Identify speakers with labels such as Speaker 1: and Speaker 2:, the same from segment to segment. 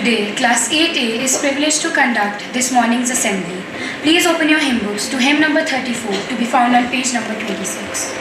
Speaker 1: Today, Class 8A is privileged to conduct this morning's assembly. Please open your hymn books to hymn number 34 to be found on page number 26.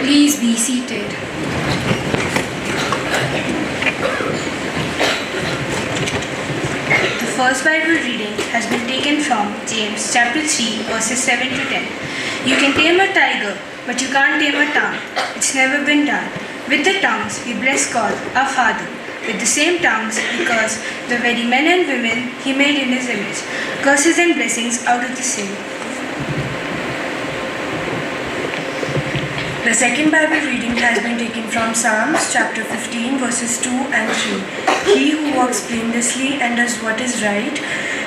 Speaker 1: Please be seated. The first Bible reading has been taken from James chapter 3 verses 7 to 10. You can tame a tiger, but you can't tame a tongue. It's never been done. With the tongues we bless God, our Father. With the same tongues we curse the very men and women He made in His image. Curses and blessings out of the same. The second Bible reading has been taken from Psalms chapter 15 verses 2 and 3. He who walks blamelessly and does what is right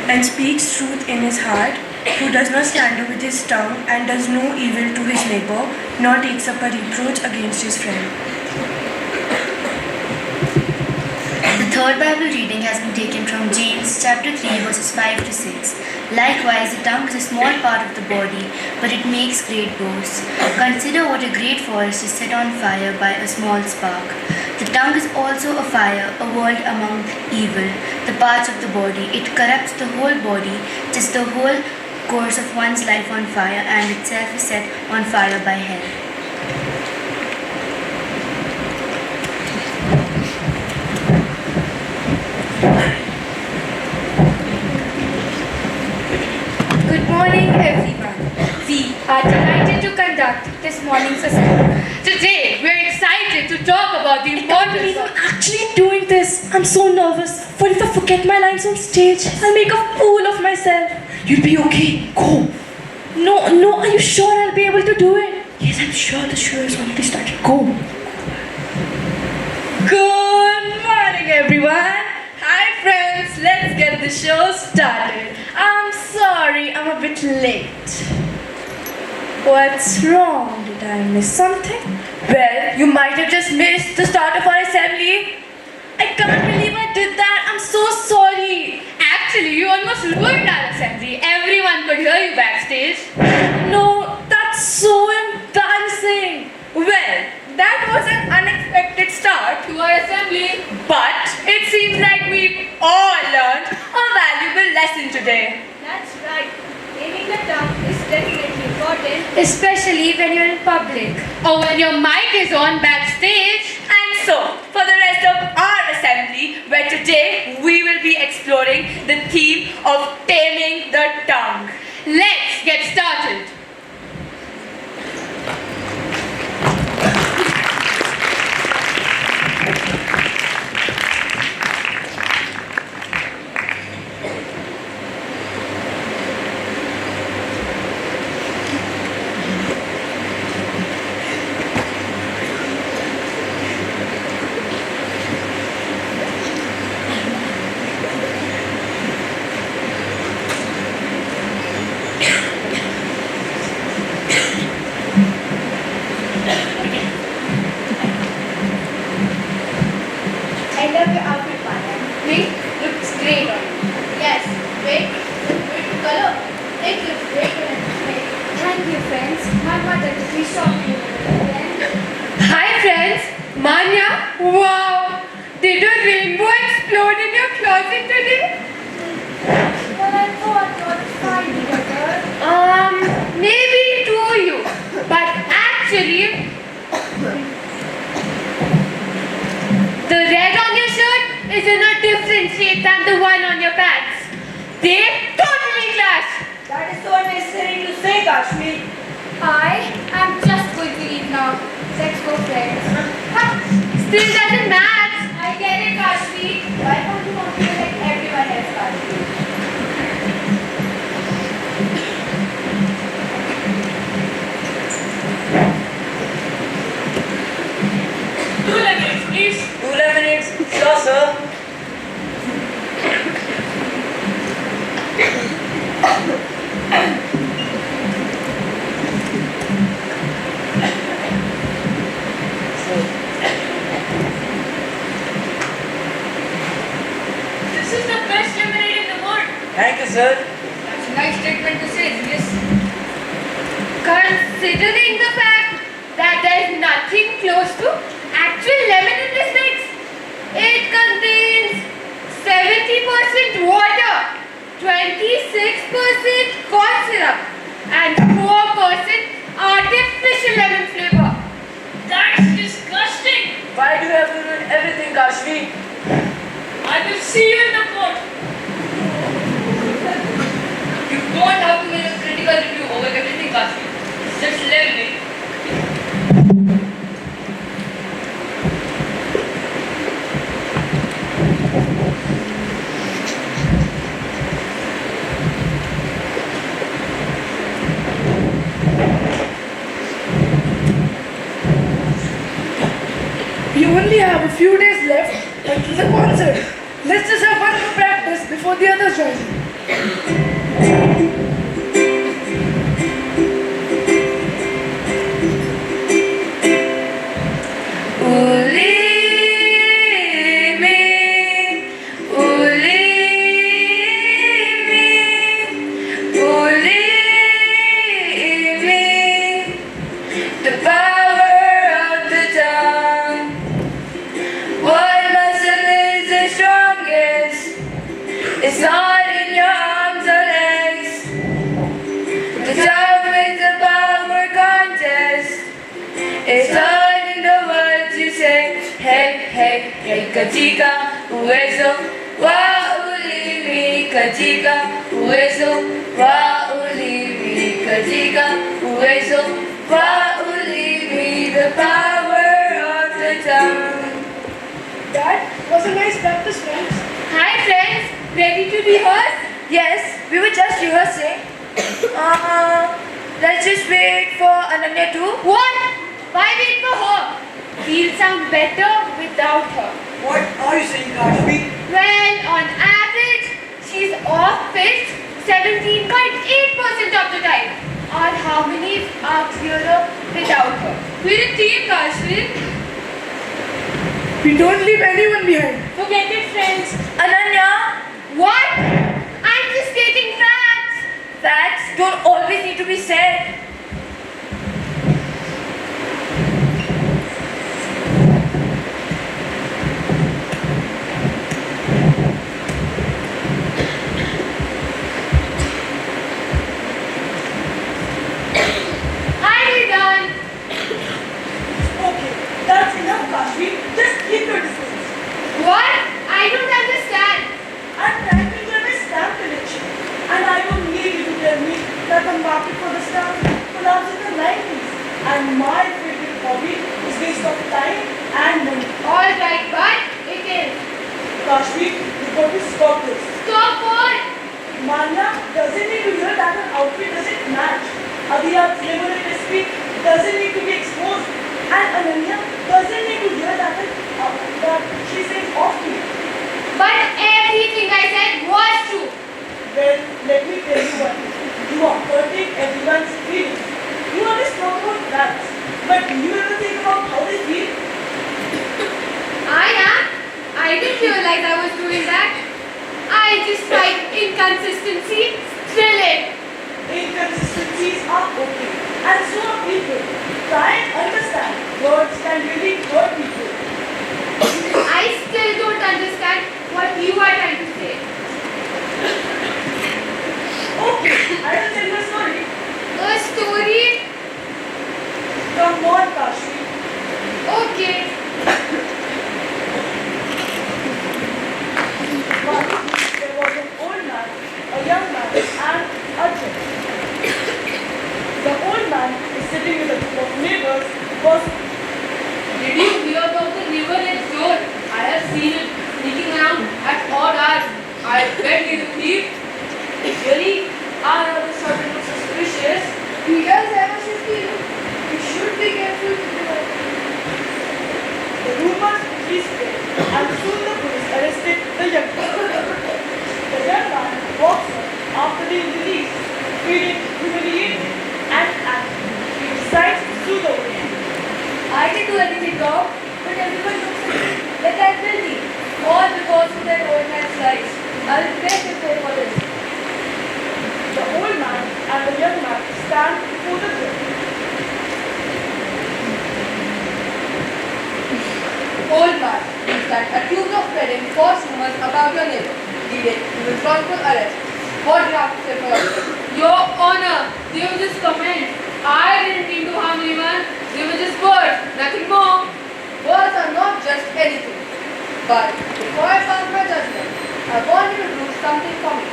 Speaker 1: and speaks truth in his heart, who does not slander with his tongue and does no evil to his neighbor, nor takes up a reproach against his friend. The third Bible reading has been taken from James chapter 3 verses 5 to 6. Likewise, the tongue is a small part of the body, but it makes great boasts. Consider what a great forest is set on fire by a small spark. The tongue is also a fire, a world among evil, the parts of the body. It corrupts the whole body, sets the whole course of one's life on fire, and itself is set on fire by hell.
Speaker 2: Good morning, everyone. We are delighted to conduct this morning's assembly.
Speaker 3: Today, we're excited to talk about the
Speaker 2: I can't
Speaker 3: importance
Speaker 2: believe I'm actually doing this. I'm so nervous. What if I forget my lines on stage? I'll make a fool of myself.
Speaker 4: You'll be okay. Go.
Speaker 2: No, are you sure I'll be able to do it?
Speaker 4: Yes, I'm sure the show has already started. Go.
Speaker 3: Good morning, everyone. Hi, friends. Let's get the show started. I'm sorry, I'm a bit late.
Speaker 2: What's wrong? Did I miss something?
Speaker 3: Well, you might have just missed the start of our assembly.
Speaker 2: I can't believe I did that. I'm so sorry.
Speaker 3: Actually, you almost ruined our assembly. Everyone could hear you backstage.
Speaker 2: No, that's so embarrassing.
Speaker 3: Well, that was an unexpected start to our assembly. But it seems like we've all learned a valuable
Speaker 2: important, especially when you're in public.
Speaker 3: Or when your mic is on backstage.
Speaker 5: And so, for the rest of our assembly, where today we will be exploring the theme of taming the tongue.
Speaker 3: Let's get started.
Speaker 2: I love your outfit, Maya. Pink looks great on you. Yes, great. Beautiful color. It looks great on you. Thank you, friends. My mother took me shopping again.
Speaker 3: Hi friends, Manya, wow! Did a rainbow explode in your closet today?
Speaker 2: Well, I thought you would find together.
Speaker 3: Maybe to you, but actually, the red on your shirt is in a different shade than the one on your pants. They totally clash.
Speaker 5: That is so unnecessary to say, Kashi.
Speaker 2: I am just going to leave now. Let's go, friends.
Speaker 3: Still doesn't match.
Speaker 2: I get it, Kashi. Why don't you want to be like everyone else, Kashi?
Speaker 5: Please. 2 lemonades. Sure, sir.
Speaker 3: This is the best lemonade in the world.
Speaker 5: Thank you, sir.
Speaker 3: That's a nice statement to say, yes. Considering the fact that there's nothing close to actual lemon in this mix, it contains 70% water, 26% corn syrup, and 4% artificial lemon flavor. That's disgusting.
Speaker 5: Why do you have to ruin everything, Kashi?
Speaker 3: I will see you in the court. You don't have to make a critical review over everything, Kashi. Just lemonade.
Speaker 4: We only have a few days left until the concert. Let's just have one more practice before the others join in.
Speaker 5: The power of the tongue. What muscle is the strongest? It's not in your arms or legs. The tongue wins the power contest. It's all in the words you say. Hey, hey, hey, katika, uwezo wa ulimi. Katika, uwezo wa ulimi. Katika, uwezo wa ulimi. The power of the tongue.
Speaker 4: That was a nice practice, friends.
Speaker 3: Hi friends, ready to rehearse?
Speaker 5: Yes, we were just rehearsing. Let's just wait for Ananya too.
Speaker 3: What? Why wait for her? We'll sound better without her.
Speaker 5: What are you saying, Kashi?
Speaker 3: Well, on average, she's off pitch 17.8% of the time. Our harmonies are clearer without her. We're a team, Kashi.
Speaker 4: We don't leave anyone behind.
Speaker 3: Forget it, friends.
Speaker 5: Ananya,
Speaker 3: What? I'm just stating facts.
Speaker 5: facts don't always need to be said.
Speaker 4: market for the stamp collapsed in the 90s. And my favorite hobby is waste of time and money.
Speaker 3: Alright, but it is.
Speaker 4: Kashi, you've got to stop this.
Speaker 3: Stop what?
Speaker 4: Manya doesn't need to hear that her outfit doesn't match. Adiyat's liver and recipe doesn't need to be exposed. And Ananya doesn't need to hear that she says off to you.
Speaker 3: But everything I said was true.
Speaker 4: Well, let me tell you one thing. You are hurting everyone's feelings. You always talk about rats, but do you ever think about how they feel?
Speaker 3: I am. I didn't realize I was doing that. I just find inconsistency, thrilling.
Speaker 4: Inconsistencies are okay, and so are people. Try and understand. Words can really hurt people.
Speaker 3: I still don't understand what you are trying to say.
Speaker 4: Okay, I will tell you a story.
Speaker 3: A story?
Speaker 4: Come on, Kashi.
Speaker 3: Okay.
Speaker 4: Once there was an old man, a young man, and a child. The old man is sitting with a group of neighbors gossiping.
Speaker 3: Did you hear about the river next door? I have seen it sneaking around at odd hours. I bet he's a thief.
Speaker 4: Really? I never started to look suspicious.
Speaker 2: He does have a sister. You should be careful with him.
Speaker 4: The rumors quickly spread, and soon the police arrested the young man. The young man walks up after being released, feeling humiliated and angry. He decides to sue the old man.
Speaker 2: I didn't do anything wrong, but everyone looks at me like I'm guilty. All because of that old man's lies. I will pay to pay for this.
Speaker 4: The old man and the young man stand before the judge.
Speaker 5: Old man, you stand accused of spreading false rumors about your neighbor, leading to his wrongful arrest. What do you have to say for yourself?
Speaker 3: Your Honor, they were just comments. I didn't mean to harm anyone. They were just words, nothing more.
Speaker 5: Words are not just anything. But before I pass my judgment, I want you to do something for me.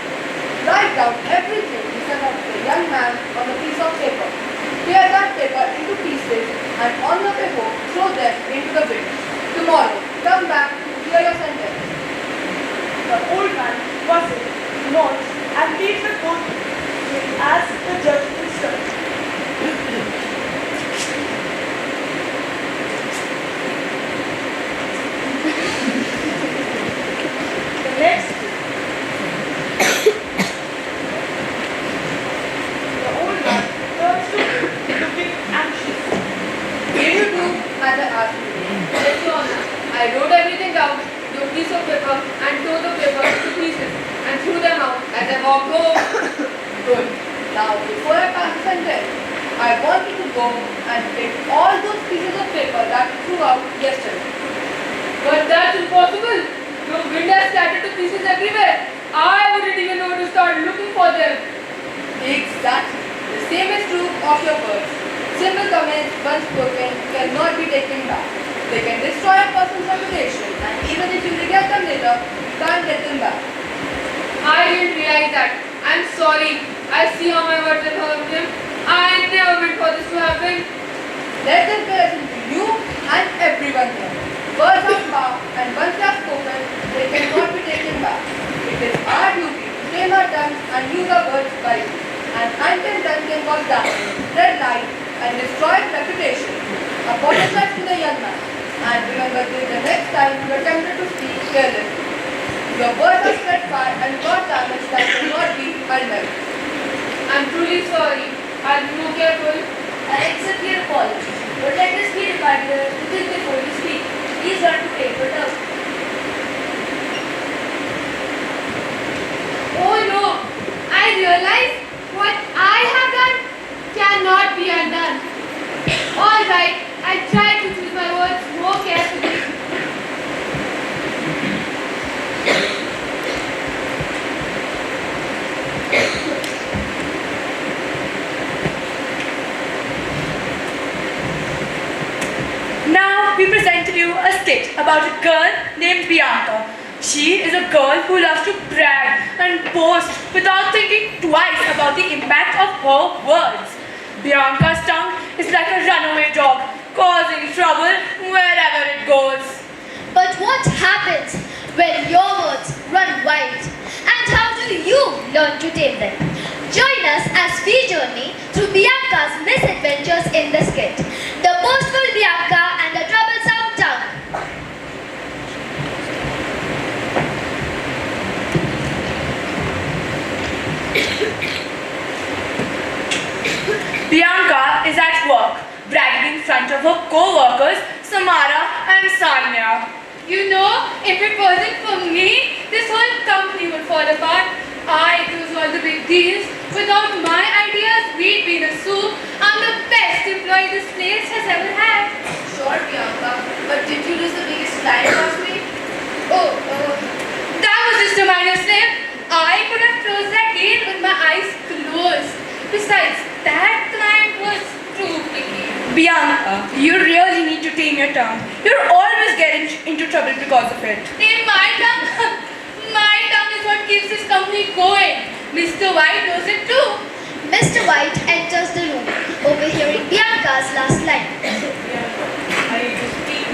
Speaker 5: Write down everything you said of the young man on a piece of paper. Tear that paper into pieces and on the paper throw them into the bin. Tomorrow, come back to hear your sentence.
Speaker 4: The old man puzzles, nods, and leaves the court as the judge instructs. The next day, the old man turns to him looking anxious.
Speaker 5: Did you do as I asked you?
Speaker 3: Yes, Your Honor. I wrote everything down, took a piece of paper, and tore the paper to pieces and threw them out as I walked home.
Speaker 5: Good. Now, before I pass the sentence, I want you to go and pick all those pieces of paper that you threw out yesterday.
Speaker 3: But that's impossible. Your wind has scattered to pieces everywhere. I wouldn't even know to start looking for them.
Speaker 5: Exactly. The same is true of your words. Simple comments, once spoken, cannot be taken back. They can destroy a person's reputation, and even if you regret them later, you can't get them back.
Speaker 3: I didn't realize that. I'm sorry. I see how my words have hurt him. I never meant for this to happen.
Speaker 5: Let this be a lesson to you and everyone here. Words are power, and once they are spoken, they cannot be taken back. It is our duty to train our tongues and use our words wisely. And until done can cause damage, red light, and destroy reputation. Apologize to the young man, and remember till the next time you are tempted to speak carelessly. Your words are spread fire and cause damage that cannot be undone.
Speaker 3: I'm truly sorry. I'll be more careful.
Speaker 2: I accept your apology. But let us be reminded to think before you speak. Please learn to take your turn.
Speaker 3: Oh no! I realize what I have done cannot be undone. Alright, I try to choose my words more carefully.
Speaker 5: Now we present to you a skit about a girl named Bianca
Speaker 3: She is a girl who loves to brag and boast without thinking twice about the impact of her words. Bianca's tongue is like a runaway dog, causing trouble wherever it goes.
Speaker 2: But what happens when your words run wild? And how do you learn to tame them? Join us as we journey through Bianca's misadventures in the skit. The boastful Bianca and the troublesome tongue.
Speaker 3: Bianca is at work, bragging in front of her co-workers, Samara and Sanya.
Speaker 5: You know, if it wasn't for me, this whole company would fall apart. I do all the big deals. Without my ideas, we'd be in a soup. I'm the best employee this place has ever had.
Speaker 6: Sure, Bianca, but did you lose the biggest client last week?
Speaker 5: Oh, that was just a minor slip. I could have closed that deal with my eyes closed. Besides, that client was too picky.
Speaker 3: Bianca, you really need to tame your tongue. You're always getting into trouble because of it.
Speaker 5: In my tongue, my tongue is what keeps this company going. Mr. White knows it too.
Speaker 2: Mr. White enters the room, overhearing Bianca's last line.
Speaker 4: I need to speak.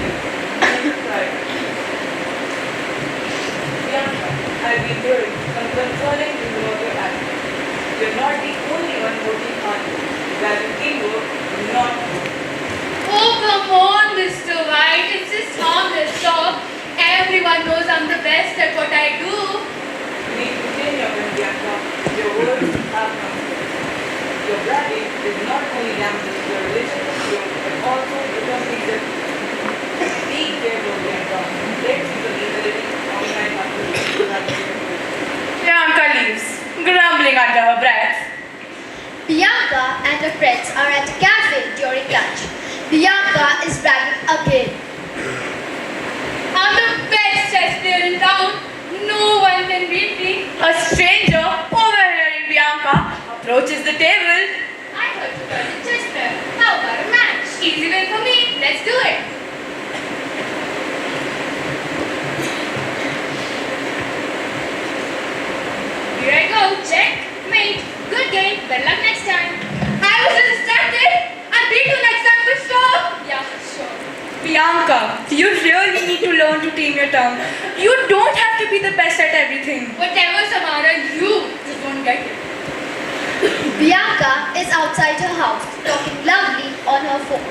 Speaker 4: Bianca, I've been hearing some concerning rumors of your acting. You're not the only one working hard. Value teamwork, not work.
Speaker 5: Oh, come on, Mr. White. It's just harmless talk. Everyone knows I'm the best at what I do.
Speaker 4: You need to tame your tongue, Bianca. Your words have consequences. Your bragging is not only damages your relationship with you, but also becomes easier. Be careful, Bianca. Let's see the legalism online after
Speaker 3: Bianca leaves, grumbling under her breath.
Speaker 2: Bianca and her friends are at a cafe during lunch. Bianca is bragging again.
Speaker 5: I'm the best chess player in town. No one can beat me.
Speaker 3: A stranger, overhearing Bianca, approaches the table.
Speaker 5: I heard you got a chess player. How about a match? Easy win for me. Let's do it. Here I go. Check. Mate. Good game. Better luck next time. I was distracted. I'll beat you next time for sure. Yeah, sure.
Speaker 3: Bianca, you really need to learn to tame your tongue. You don't have to be the best at everything.
Speaker 5: Whatever, Samara, you just don't get it.
Speaker 2: Bianca is outside her house, talking loudly on her phone.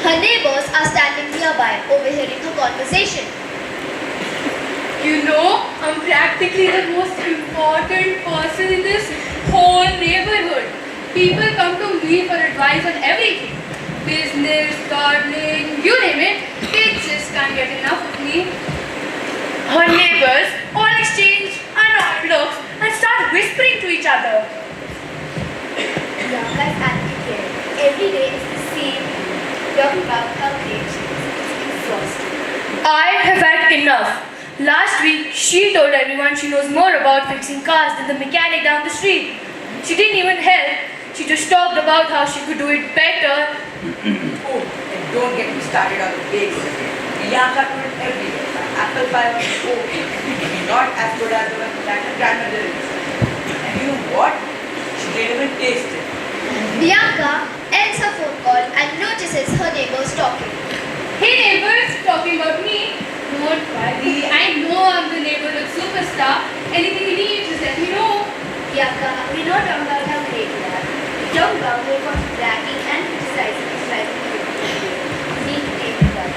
Speaker 2: Her neighbors are standing nearby, overhearing her conversation.
Speaker 5: You know, I'm practically the most important person in this whole neighborhood. People come to me for advice on everything. Business, gardening, you name it. They just can't get enough of me.
Speaker 3: Her neighbors all exchange annoyed looks and start whispering to each other.
Speaker 2: Bianca's acting here. Every day is the same thing. Talking about how great she is. It's exhausting.
Speaker 3: I have had enough. Last week, she told everyone she knows more about fixing cars than the mechanic down the street. She didn't even help. She just talked about how she could do it better.
Speaker 6: Oh, and don't get me started on the bakes. Bianca told everyone that apple pie was not as good as the one that her grandmother is. And you know what? She didn't even taste it.
Speaker 2: Bianca ends her phone call and notices her neighbors talking.
Speaker 5: Hey neighbors, talking about me. Don't worry, I know I'm the neighborhood superstar. Anything you need, just let me know.
Speaker 2: Bianca, we're not talking about how great you are. We're talking about your bragging and criticizing is driving you crazy. You need to take it up.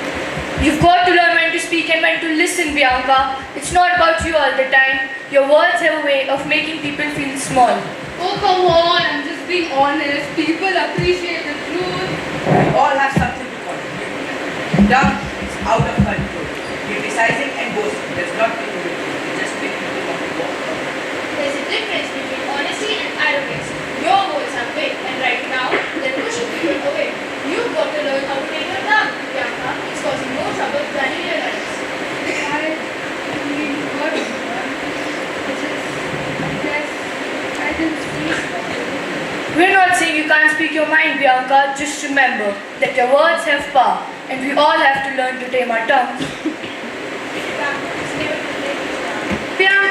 Speaker 3: You've got to learn when to speak and when to listen, Bianca. It's not about you all the time. Your words have a way of making people feel small.
Speaker 5: Oh come on, I'm just being honest. People appreciate the truth.
Speaker 6: We all have something to contribute. Tongue is out of control. Criticizing and boasting does not make you just make people want to walk away.
Speaker 5: There's a difference between honesty and arrogance. Your goals are big and right now they're pushing people away. You've got to learn how to take your tongue, Bianca. It's causing more trouble than you realize. I mean, what is it? I guess I didn't speak properly.
Speaker 3: We're not saying you can't speak your mind, Bianca. Just remember that your words have power and we all have to learn to tame our tongues.
Speaker 5: It's never too late to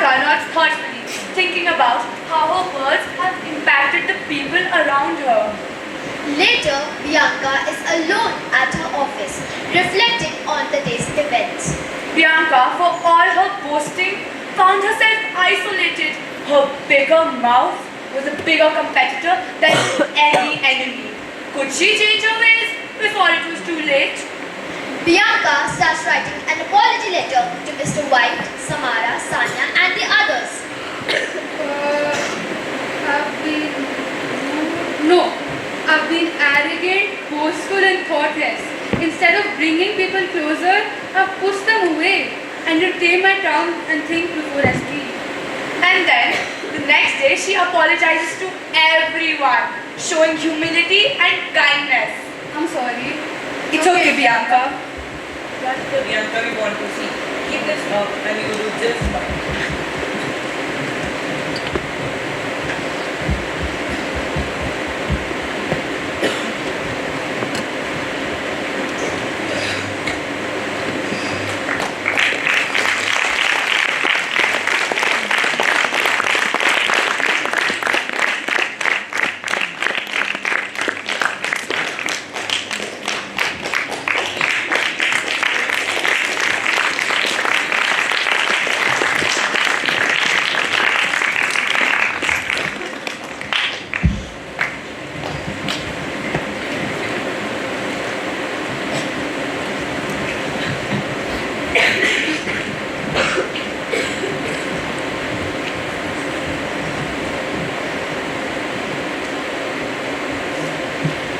Speaker 3: Bianca nods thoughtfully, thinking about how her words have impacted the people around her.
Speaker 2: Later, Bianca is alone at her office, reflecting on the day's events.
Speaker 3: Bianca, for all her boasting, found herself isolated. Her bigger mouth was a bigger competitor than any enemy. Could she change her ways before it was too late?
Speaker 2: Bianca starts writing an apology letter to Mr. White, Samara, Sanya, and the others.
Speaker 5: I've been arrogant, boastful, and thoughtless. Instead of bringing people closer, I've pushed them away and retain my tongue and think before I speak.
Speaker 3: And then, the next day, she apologizes to everyone, showing humility and kindness.
Speaker 5: I'm sorry.
Speaker 3: It's okay, Bianca.
Speaker 6: That's the Bianca we want to see. Keep this up and you will do just fine.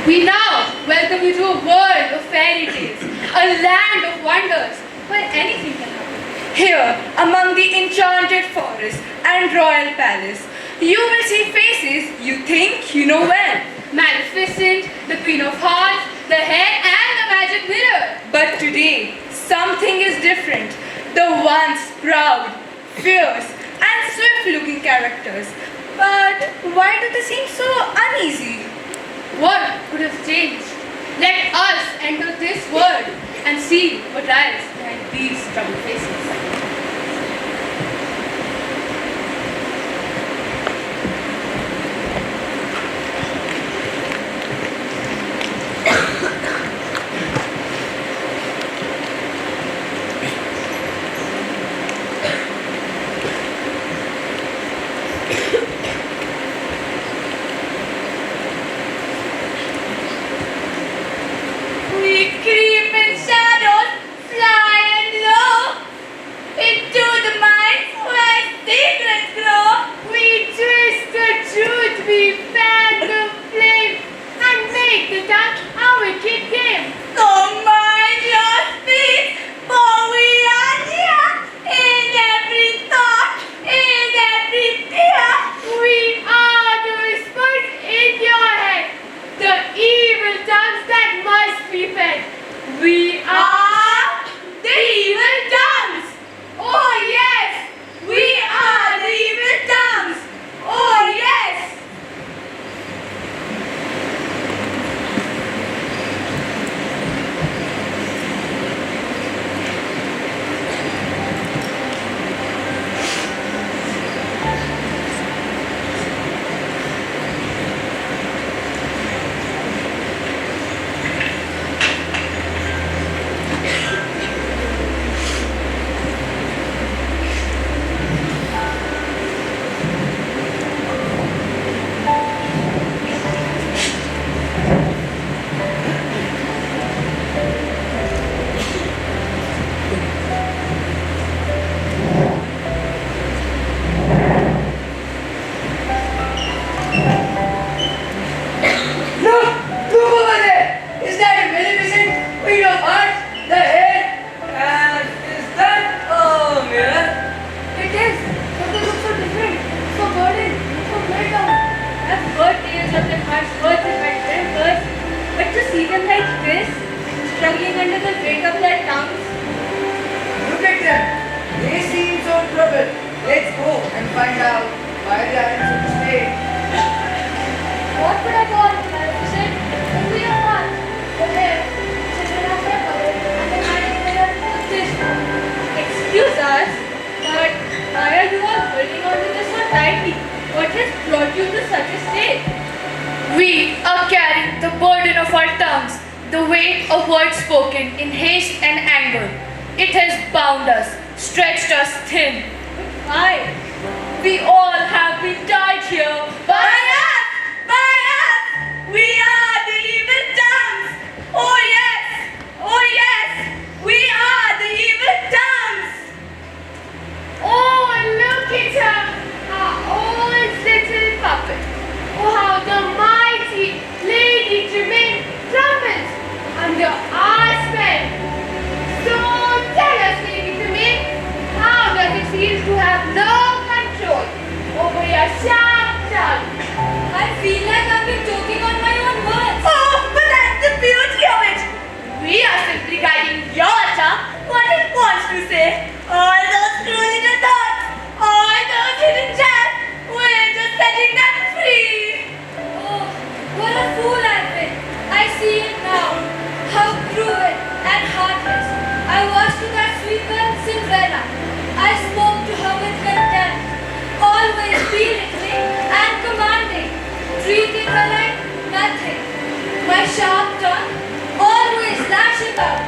Speaker 5: We now welcome you to a world of fairy tales, a land of wonders, where anything can happen.
Speaker 3: Here, among the enchanted forest and royal palace, you will see faces you think you know well.
Speaker 5: Maleficent, the Queen of Hearts, the Hare, and the Magic Mirror.
Speaker 3: But today, something is different. The once proud, fierce, and swift-looking characters. But why do they seem so uneasy?
Speaker 5: What could have changed? Let us enter this world and see what lies behind these troubled faces.
Speaker 3: We creep in shadows, fly and low, into the minds where secrets grow.
Speaker 2: We twist the truth, we fan the flame, and make the dark our wicked game.
Speaker 3: So mind your speed, for we are here in every thought, in every tear.
Speaker 2: We are the whispers in your head, the evil tongues that must be fed. We
Speaker 3: Are the evil tongues. Oh yes, we are the evil tongues. Oh yes.
Speaker 6: Look! Look over there! Is that a Maleficent? Queen of Hearts? The head? And is that a mirror?
Speaker 5: It is, but they look so different, so burdened, so weighed down. I've heard tales of their hearts worth in my tempers, but to see them like this, struggling under the weight of their tongues.
Speaker 6: Look at them. They seem so troubled. Let's go and find out why they are in such a state.
Speaker 2: What could I call Maleficent? The Queen of Hearts, the Hare, Cinderella Pepper, and the Magic Mirror with this one.
Speaker 5: Excuse us, but why are you all
Speaker 3: tongues, the weight of words spoken in haste and anger. It has bound us, stretched us thin. Why? We all have been tied here by us! By us! We are the evil tongues! Oh yes! Oh yes! We are the evil tongues!
Speaker 2: Oh, look at her, our old little puppet. Oh, how the mighty Lady Tremaine trembles under our spell. So tell us, Lady Tremaine, how does it feel to have no control over your sharp tongue?
Speaker 3: I feel like I've been joking on my own words. Oh, but that's the beauty of it. We are simply guiding your tongue what it wants to say. All those cruel little thoughts, all those hidden traps, we're just setting them free. Oh, what a fool I've been. I see it now. How cruel and heartless. I was to that sweet girl Cinderella. I spoke to her with contempt, always belittling and commanding, treating her like nothing. My sharp tongue, always lashing out,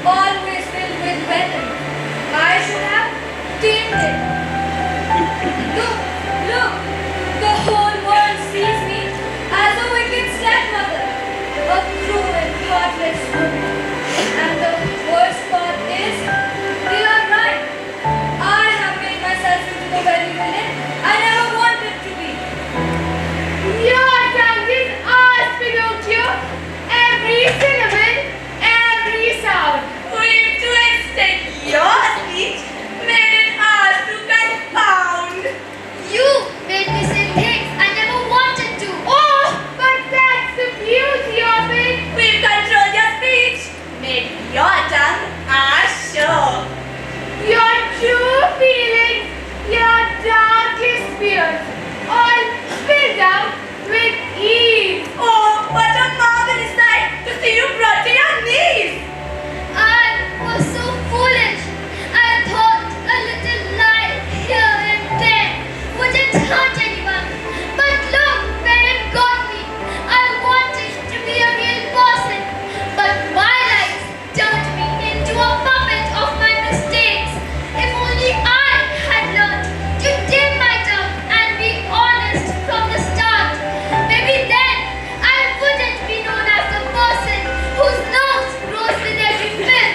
Speaker 3: always filled with venom. I should have tamed it. Look, look, the whole world sees me as a wicked stepmother, a cruel, heartless woman. And the worst part is, they are right. I have made myself into the very villain I never wanted to be.
Speaker 2: Your tongue is ours, Pinocchio. Every syllable, every sound.
Speaker 3: We've twisted your speech, made it ours to confound.
Speaker 2: You made me say things I never wanted to. Oh, but that's the beauty of it.
Speaker 3: We've controlled your speech, made your tongue our show.
Speaker 2: Your true feelings, your darkest fears, all spilled out with ease.
Speaker 3: Oh, what a marvelous sight to see you brought to your knees.
Speaker 2: I was so foolish. I thought a little lie here and there wouldn't hurt anyone. But look where it got me. I wanted to be a real person, but my lies turned me into a puppet of my mistakes. If only I had learned to tame my tongue and be honest from the start, maybe then I wouldn't be known as the person whose nose grows in every film.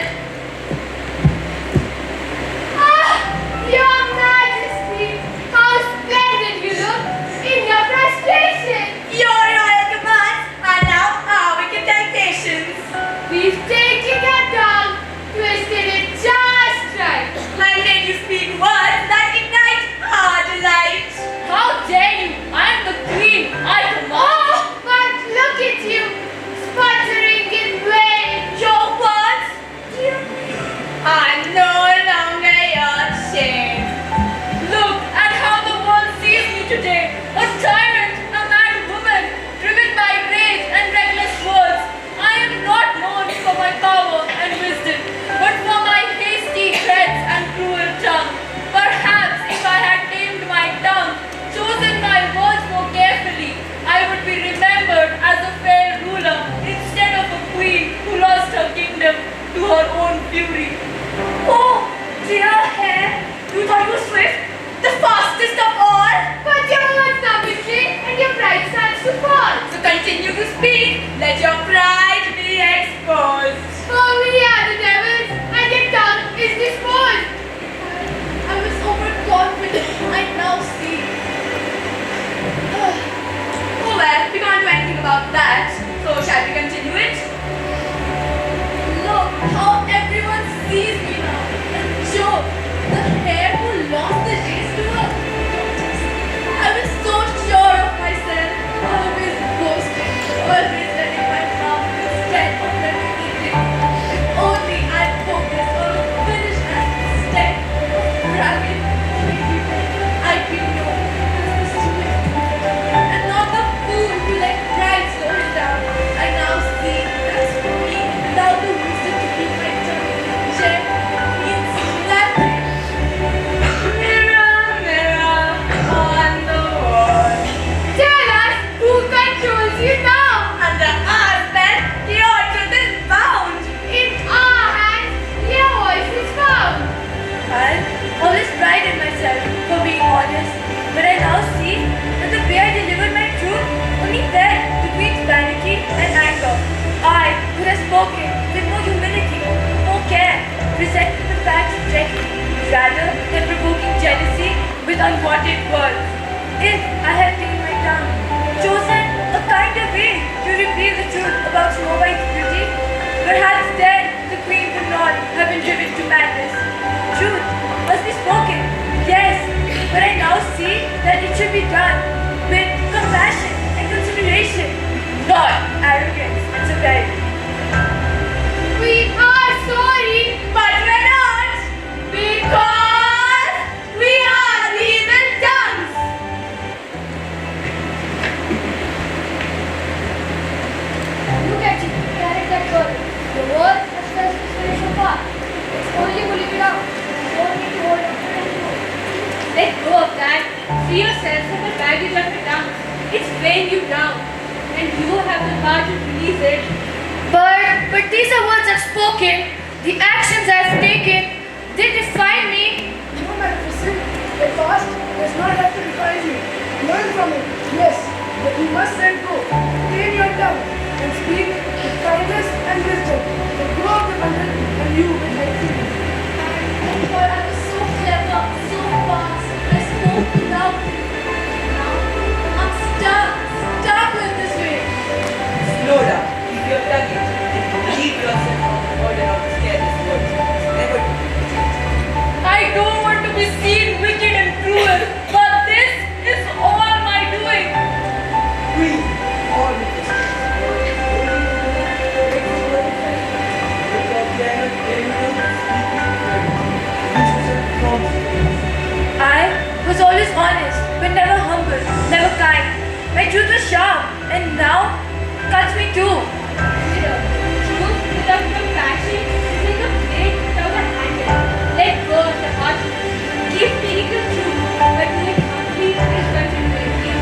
Speaker 2: Ah, Your Majesty, how splendid you look in your frustration.
Speaker 3: Your royal commands are now our wicked temptations.
Speaker 2: We've taken your tongue, twisted it just right.
Speaker 3: And made you speak words that ignite our delight. How dare you? I am the queen. I command.
Speaker 2: Oh, but look at you, sputtering in vain.
Speaker 3: Your words, dear me, are no longer your shame. Look at how the world sees me today. A tyrant, a mad woman, driven by rage and reckless words. I am not known for my power and wisdom, but for my hasty threats and cruel tongue. Perhaps if I had tamed my tongue, chosen my words more carefully, I would be remembered as a fair ruler instead of a queen who lost her kingdom to her own fury. Oh, dear hair, you thought you were swift, the fastest of all.
Speaker 2: But your words now betray and your pride starts to fall.
Speaker 3: So continue to speak, let your pride be exposed.
Speaker 2: For we are the devils and your tongue is disposed.
Speaker 3: I was overconfident, I now see. Oh well, we can't do anything about that. So shall we continue it? Look how everyone sees me now. And Joe, the hare who lost the race to her tortoise. I was so sure of myself, always boasting, always letting my mouth instead of letting me think. If only I'd focus on a finish and instead of bragging, I'd be known as the swift and not the fool who let pride slow me down. free yourself from the baggage of your tongue. It's weighing you down, and you have the power to release it.
Speaker 2: But these are words I've spoken, the actions I've taken, they define me.
Speaker 4: No, Magnificent. The past does not have to define you. Learn from it, yes, but you must let go. Tame your tongue and speak with kindness and wisdom. The grow of the abundant and you will help you.
Speaker 2: I thought I was so clever, so fast. I spoke without thinking. Now I'm stuck with this way.
Speaker 6: Slow down. Keep your tongue in. And relieve yourself from the burden of the careless words. Never do.
Speaker 3: I don't want to be seen wicked and cruel, but this is all my doing.
Speaker 6: Breathe. All with this.
Speaker 3: I was always honest, but never humble, never kind. My truth was sharp, and now cuts me too. Truth without compassion is like a blade without a handle. Let go of the heart. Keep speaking the truth, but do it humbly and continually.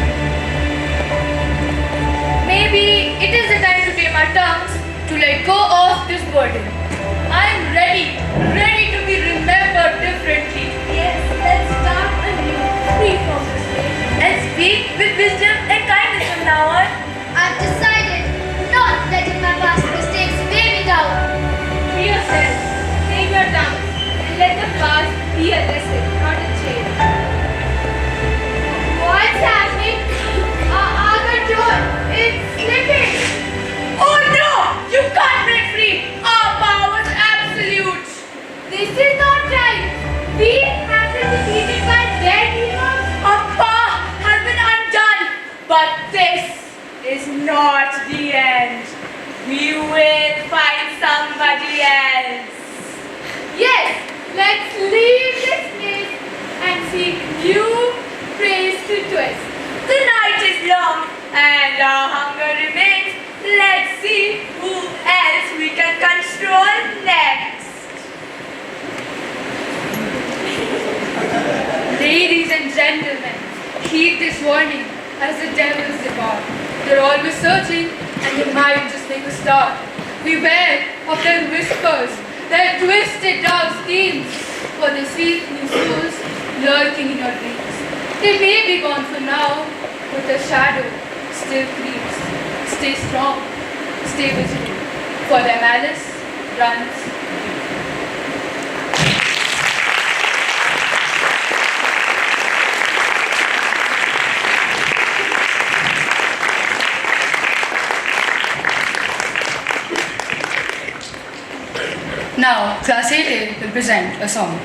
Speaker 2: Maybe it is the time to tame our tongues, to let go of this burden. I'm ready to be remembered differently.
Speaker 3: Yes, let's start anew, free from this way, and speak with wisdom and kindness from now on.
Speaker 2: I've decided not letting my past mistakes weigh me down.
Speaker 3: Free yourself, tame your tongue, and let the past be a lesson, not a chain.
Speaker 2: What's happening? Our control, it's slipping.
Speaker 3: Oh no! You can't break free! Our power is absolute!
Speaker 2: This is not right. We have been defeated by their demons.
Speaker 3: Our path has been undone, but this is not the end. We will find somebody else.
Speaker 2: Yes, let's leave this place and seek new praise to twist.
Speaker 3: The night is long and our hunger remains. Let's see who else we can control next.
Speaker 2: Ladies and gentlemen, heed this warning as the devils devour. They're always searching and they might just make a start. Beware of their whispers, their twisted dark schemes, for they seek new souls lurking in your dreams. They may be gone for now, but the shadow still creeps. Stay strong, stay vigilant, for their malice runs deep. Now, Class 8A will present a song.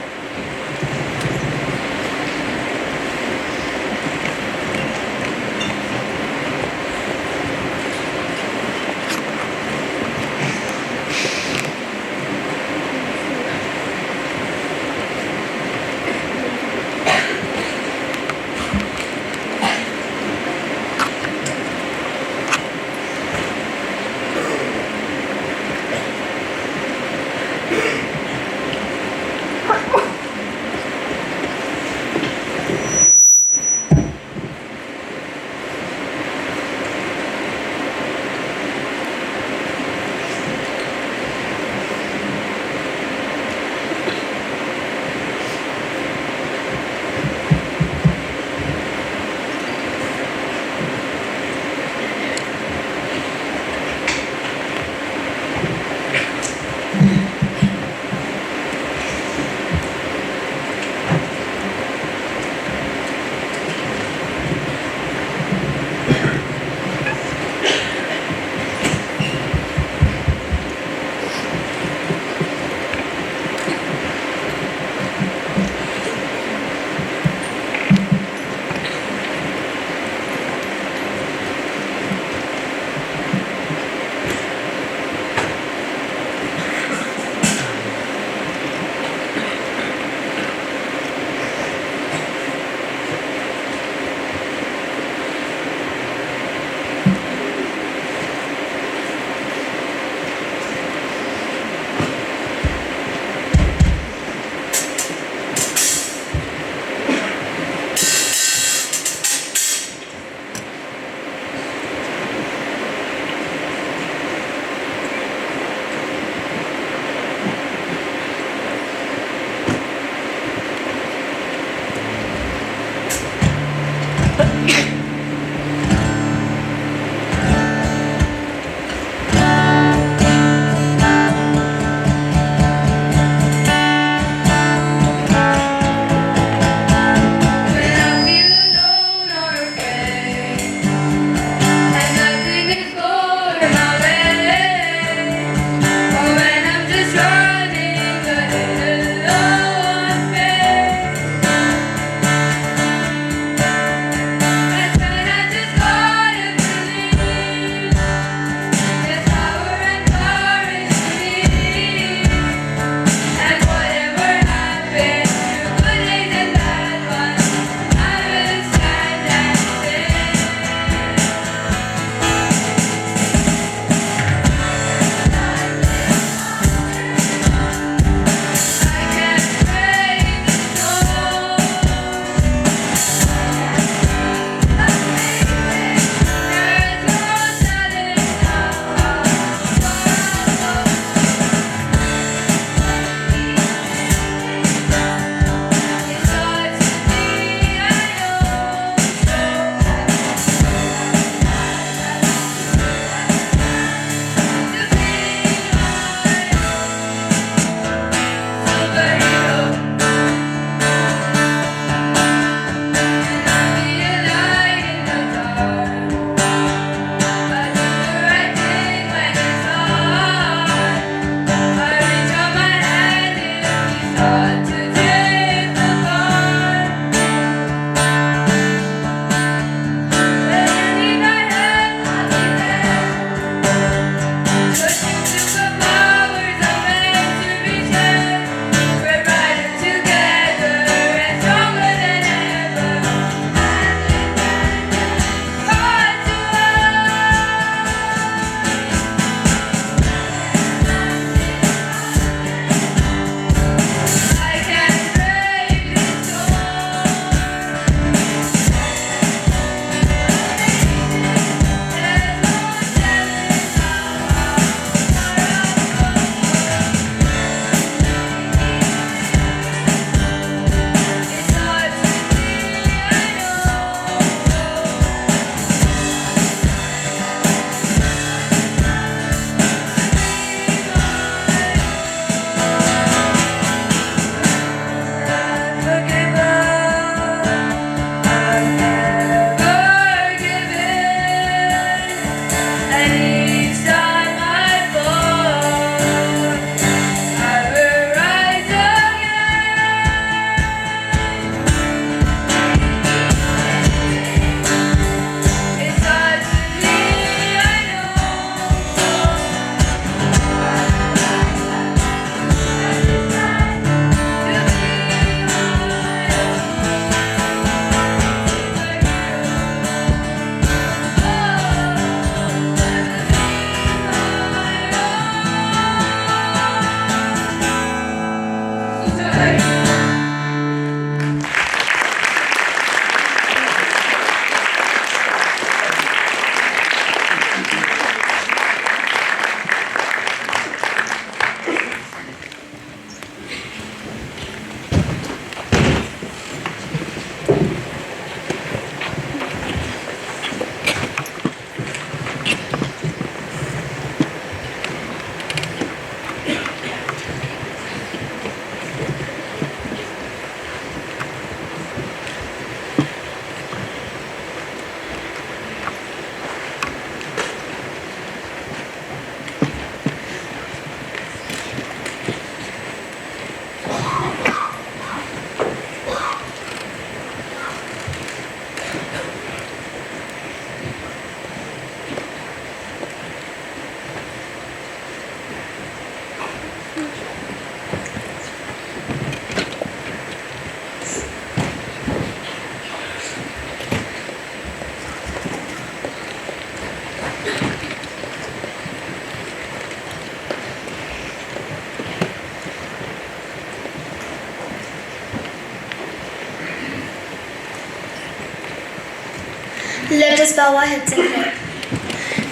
Speaker 1: Let us bow our heads in prayer.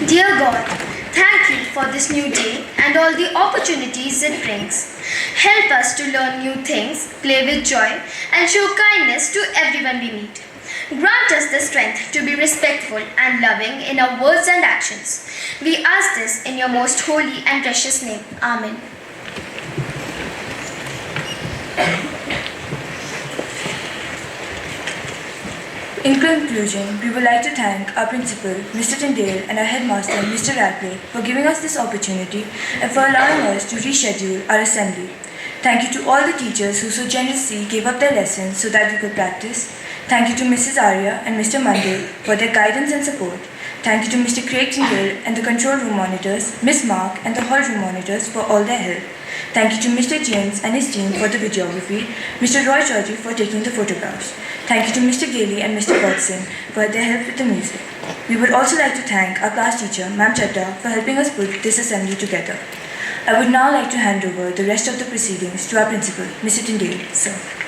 Speaker 1: Dear God, thank you for this new day and all the opportunities it brings. Help us to learn new things, play with joy, and show kindness to everyone we meet. Grant us the strength to be respectful and loving in our words and actions. We ask this in your most holy and precious name. Amen.
Speaker 7: In conclusion, we would like to thank our principal, Mr. Tyndale, and our headmaster, Mr. Radcliffe, for giving us this opportunity and for allowing us to reschedule our assembly. Thank you to all the teachers who so generously gave up their lessons so that we could practice. Thank you to Mrs. Arya and Mr. Mandel for their guidance and support. Thank you to Mr. Craig Tyndale and the control room monitors, Miss Mark and the hall room monitors for all their help. Thank you to Mr. James and his team for the videography, Mr. Roy Chaudhary for taking the photographs. Thank you to Mr. Gailey and Mr. Watson for their help with the music. We would also like to thank our class teacher, Ma'am Chadda, for helping us put this assembly together. I would now like to hand over the rest of the proceedings to our principal, Mr. Tyndale, sir.